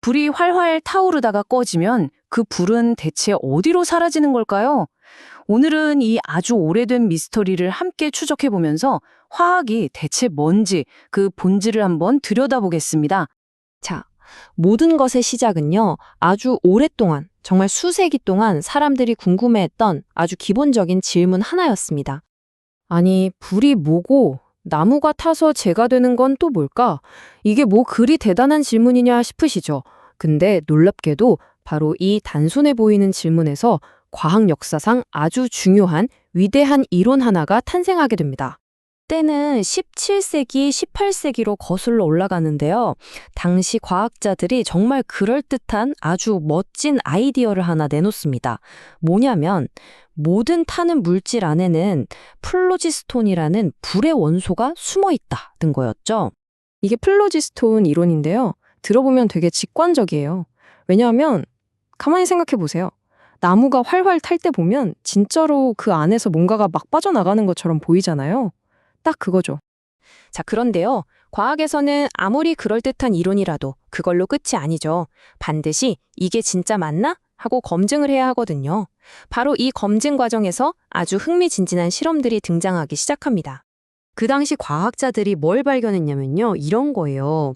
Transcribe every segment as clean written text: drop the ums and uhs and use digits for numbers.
불이 활활 타오르다가 꺼지면 그 불은 대체 어디로 사라지는 걸까요? 오늘은 이 아주 오래된 미스터리를 함께 추적해보면서 화학이 대체 뭔지 그 본질을 한번 들여다보겠습니다. 자, 모든 것의 시작은요, 아주 오랫동안, 정말 수세기 동안 사람들이 궁금해했던 아주 기본적인 질문 하나였습니다. 아니, 불이 뭐고, 나무가 타서 재가 되는 건 또 뭘까? 이게 뭐 그리 대단한 질문이냐 싶으시죠? 근데 놀랍게도 바로 이 단순해 보이는 질문에서 과학 역사상 아주 중요한 위대한 이론 하나가 탄생하게 됩니다. 때는 17세기, 18세기로 거슬러 올라가는데요. 당시 과학자들이 정말 그럴듯한 아주 멋진 아이디어를 하나 내놓습니다. 뭐냐면 모든 타는 물질 안에는 플로지스톤이라는 불의 원소가 숨어 있다는 거였죠. 이게 플로지스톤 이론인데요. 들어보면 되게 직관적이에요. 왜냐하면 가만히 생각해 보세요. 나무가 활활 탈 때 보면 진짜로 그 안에서 뭔가가 막 빠져나가는 것처럼 보이잖아요. 딱 그거죠. 자, 그런데요. 과학에서는 아무리 그럴듯한 이론이라도 그걸로 끝이 아니죠. 반드시 이게 진짜 맞나? 하고 검증을 해야 하거든요. 바로 이 검증 과정에서 아주 흥미진진한 실험들이 등장하기 시작합니다. 그 당시 과학자들이 뭘 발견했냐면요. 이런 거예요.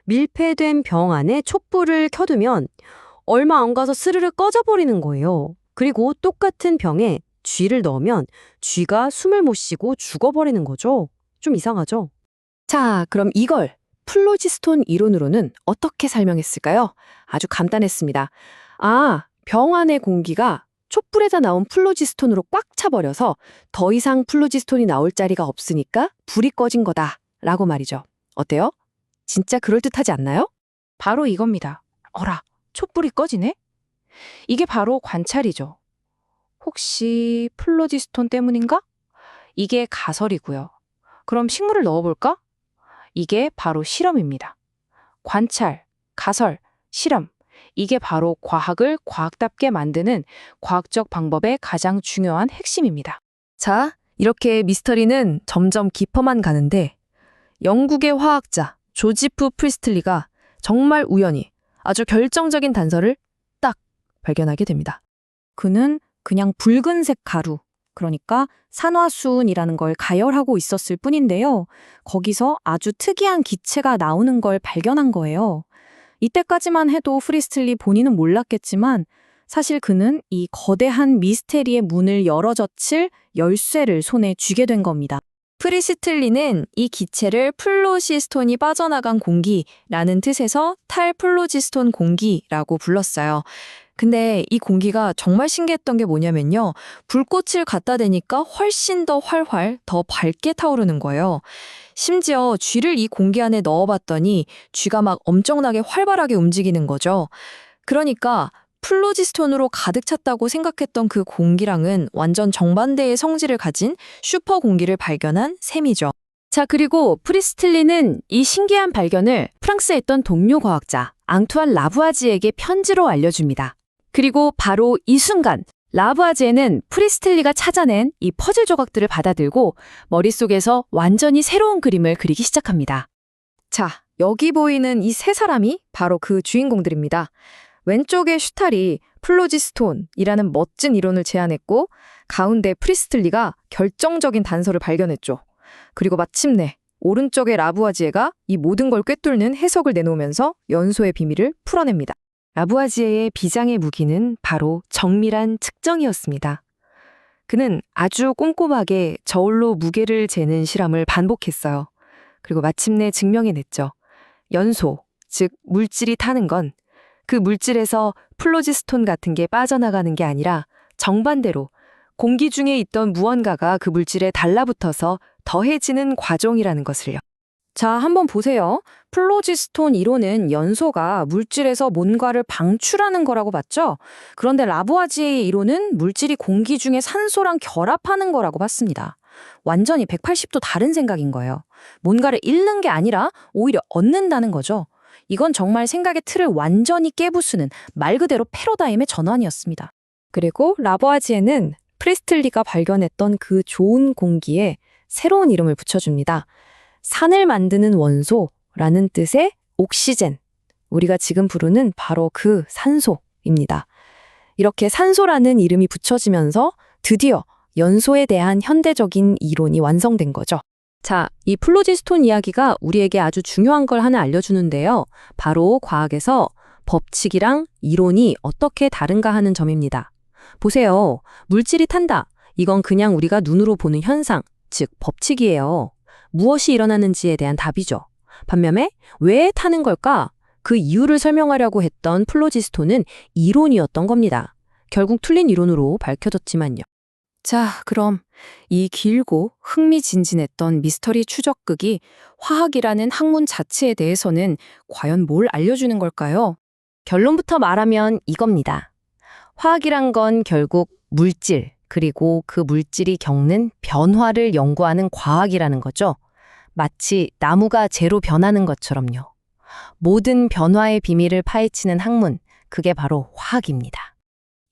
밀폐된 병 안에 촛불을 켜두면 얼마 안 가서 스르르 꺼져버리는 거예요. 그리고 똑같은 병에 쥐를 넣으면 쥐가 숨을 못 쉬고 죽어버리는 거죠. 좀 이상하죠? 자, 그럼 이걸 플로지스톤 이론으로는 어떻게 설명했을까요? 아주 간단했습니다. 병 안의 공기가 촛불에다 나온 플로지스톤으로 꽉 차버려서 더 이상 플로지스톤이 나올 자리가 없으니까 불이 꺼진 거다라고 말이죠. 어때요? 진짜 그럴듯하지 않나요? 바로 이겁니다. 어라, 촛불이 꺼지네? 이게 바로 관찰이죠. 혹시 플로지스톤 때문인가? 이게 가설이고요. 그럼 식물을 넣어볼까? 이게 바로 실험입니다. 관찰, 가설, 실험. 이게 바로 과학을 과학답게 만드는 과학적 방법의 가장 중요한 핵심입니다. 자, 이렇게 미스터리는 점점 깊어만 가는데 영국의 화학자 조지프 프리스틀리가 정말 우연히 아주 결정적인 단서를 딱 발견하게 됩니다. 그는 그냥 붉은색 가루, 그러니까 산화수은이라는 걸 가열하고 있었을 뿐인데요. 거기서 아주 특이한 기체가 나오는 걸 발견한 거예요. 이때까지만 해도 프리스틀리 본인은 몰랐겠지만 사실 그는 이 거대한 미스테리의 문을 열어젖힐 열쇠를 손에 쥐게 된 겁니다. 프리스틀리는 이 기체를 플로시스톤이 빠져나간 공기라는 뜻에서 탈플로지스톤 공기라고 불렀어요. 근데 이 공기가 정말 신기했던 게 뭐냐면요. 불꽃을 갖다 대니까 훨씬 더 활활, 더 밝게 타오르는 거예요. 심지어 쥐를 이 공기 안에 넣어봤더니 쥐가 막 엄청나게 활발하게 움직이는 거죠. 그러니까 플로지스톤으로 가득 찼다고 생각했던 그 공기랑은 완전 정반대의 성질을 가진 슈퍼 공기를 발견한 셈이죠. 자, 그리고 프리스틀리는 이 신기한 발견을 프랑스에 있던 동료 과학자 앙투안 라부아지에게 편지로 알려줍니다. 그리고 바로 이 순간 라부아지에는 프리스틀리가 찾아낸 이 퍼즐 조각들을 받아들고 머릿속에서 완전히 새로운 그림을 그리기 시작합니다. 자, 여기 보이는 이 세 사람이 바로 그 주인공들입니다. 왼쪽의 슈탈이 플로지스톤이라는 멋진 이론을 제안했고 가운데 프리스틀리가 결정적인 단서를 발견했죠. 그리고 마침내 오른쪽의 라부아지에가 이 모든 걸 꿰뚫는 해석을 내놓으면서 연소의 비밀을 풀어냅니다. 라부아지에의 비장의 무기는 바로 정밀한 측정이었습니다. 그는 아주 꼼꼼하게 저울로 무게를 재는 실험을 반복했어요. 그리고 마침내 증명해냈죠. 연소, 즉 물질이 타는 건 그 물질에서 플로지스톤 같은 게 빠져나가는 게 아니라 정반대로 공기 중에 있던 무언가가 그 물질에 달라붙어서 더해지는 과정이라는 것을요. 자, 한번 보세요. 플로지스톤 이론은 연소가 물질에서 뭔가를 방출하는 거라고 봤죠? 그런데 라부아지에의 이론은 물질이 공기 중에 산소랑 결합하는 거라고 봤습니다. 완전히 180도 다른 생각인 거예요. 뭔가를 잃는 게 아니라 오히려 얻는다는 거죠. 이건 정말 생각의 틀을 완전히 깨부수는 말 그대로 패러다임의 전환이었습니다. 그리고 라부아지에는 프리스틀리가 발견했던 그 좋은 공기에 새로운 이름을 붙여줍니다. 산을 만드는 원소라는 뜻의 옥시젠, 우리가 지금 부르는 바로 그 산소입니다. 이렇게 산소라는 이름이 붙여지면서 드디어 연소에 대한 현대적인 이론이 완성된 거죠. 자, 이 플로지스톤 이야기가 우리에게 아주 중요한 걸 하나 알려주는데요. 바로 과학에서 법칙이랑 이론이 어떻게 다른가 하는 점입니다. 보세요. 물질이 탄다. 이건 그냥 우리가 눈으로 보는 현상, 즉 법칙이에요. 무엇이 일어나는지에 대한 답이죠. 반면에 왜 타는 걸까? 그 이유를 설명하려고 했던 플로지스톤은 이론이었던 겁니다. 결국 틀린 이론으로 밝혀졌지만요. 자, 그럼 이 길고 흥미진진했던 미스터리 추적극이 화학이라는 학문 자체에 대해서는 과연 뭘 알려주는 걸까요? 결론부터 말하면 이겁니다. 화학이란 건 결국 물질, 그리고 그 물질이 겪는 변화를 연구하는 과학이라는 거죠. 마치 나무가 재로 변하는 것처럼요. 모든 변화의 비밀을 파헤치는 학문, 그게 바로 화학입니다.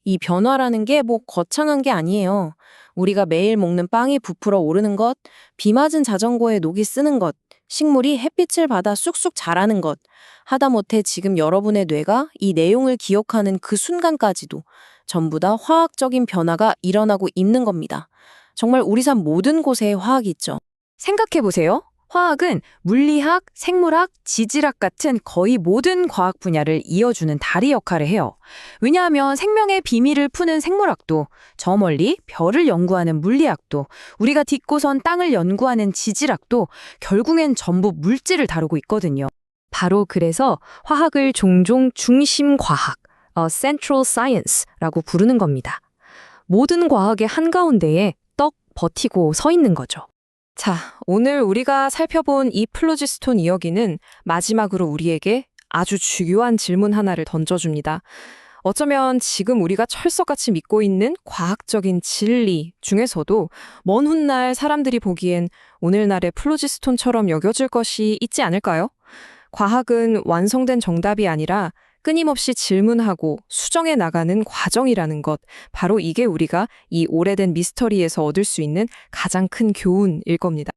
이 변화라는 게 뭐 거창한 게 아니에요. 우리가 매일 먹는 빵이 부풀어 오르는 것, 비 맞은 자전거에 녹이 쓰는 것, 식물이 햇빛을 받아 쑥쑥 자라는 것, 하다못해 지금 여러분의 뇌가 이 내용을 기억하는 그 순간까지도 전부 다 화학적인 변화가 일어나고 있는 겁니다. 정말 우리 삶 모든 곳에 화학이 있죠. 생각해보세요. 화학은 물리학, 생물학, 지질학 같은 거의 모든 과학 분야를 이어주는 다리 역할을 해요. 왜냐하면 생명의 비밀을 푸는 생물학도, 저 멀리 별을 연구하는 물리학도, 우리가 딛고선 땅을 연구하는 지질학도 결국엔 전부 물질을 다루고 있거든요. 바로 그래서 화학을 종종 중심 과학, Central Science라고 부르는 겁니다. 모든 과학의 한가운데에 떡 버티고 서 있는 거죠. 자, 오늘 우리가 살펴본 이 플로지스톤 이야기는 마지막으로 우리에게 아주 중요한 질문 하나를 던져줍니다. 어쩌면 지금 우리가 철석같이 믿고 있는 과학적인 진리 중에서도 먼 훗날 사람들이 보기엔 오늘날의 플로지스톤처럼 여겨질 것이 있지 않을까요? 과학은 완성된 정답이 아니라 끊임없이 질문하고 수정해 나가는 과정이라는 것, 바로 이게 우리가 이 오래된 미스터리에서 얻을 수 있는 가장 큰 교훈일 겁니다.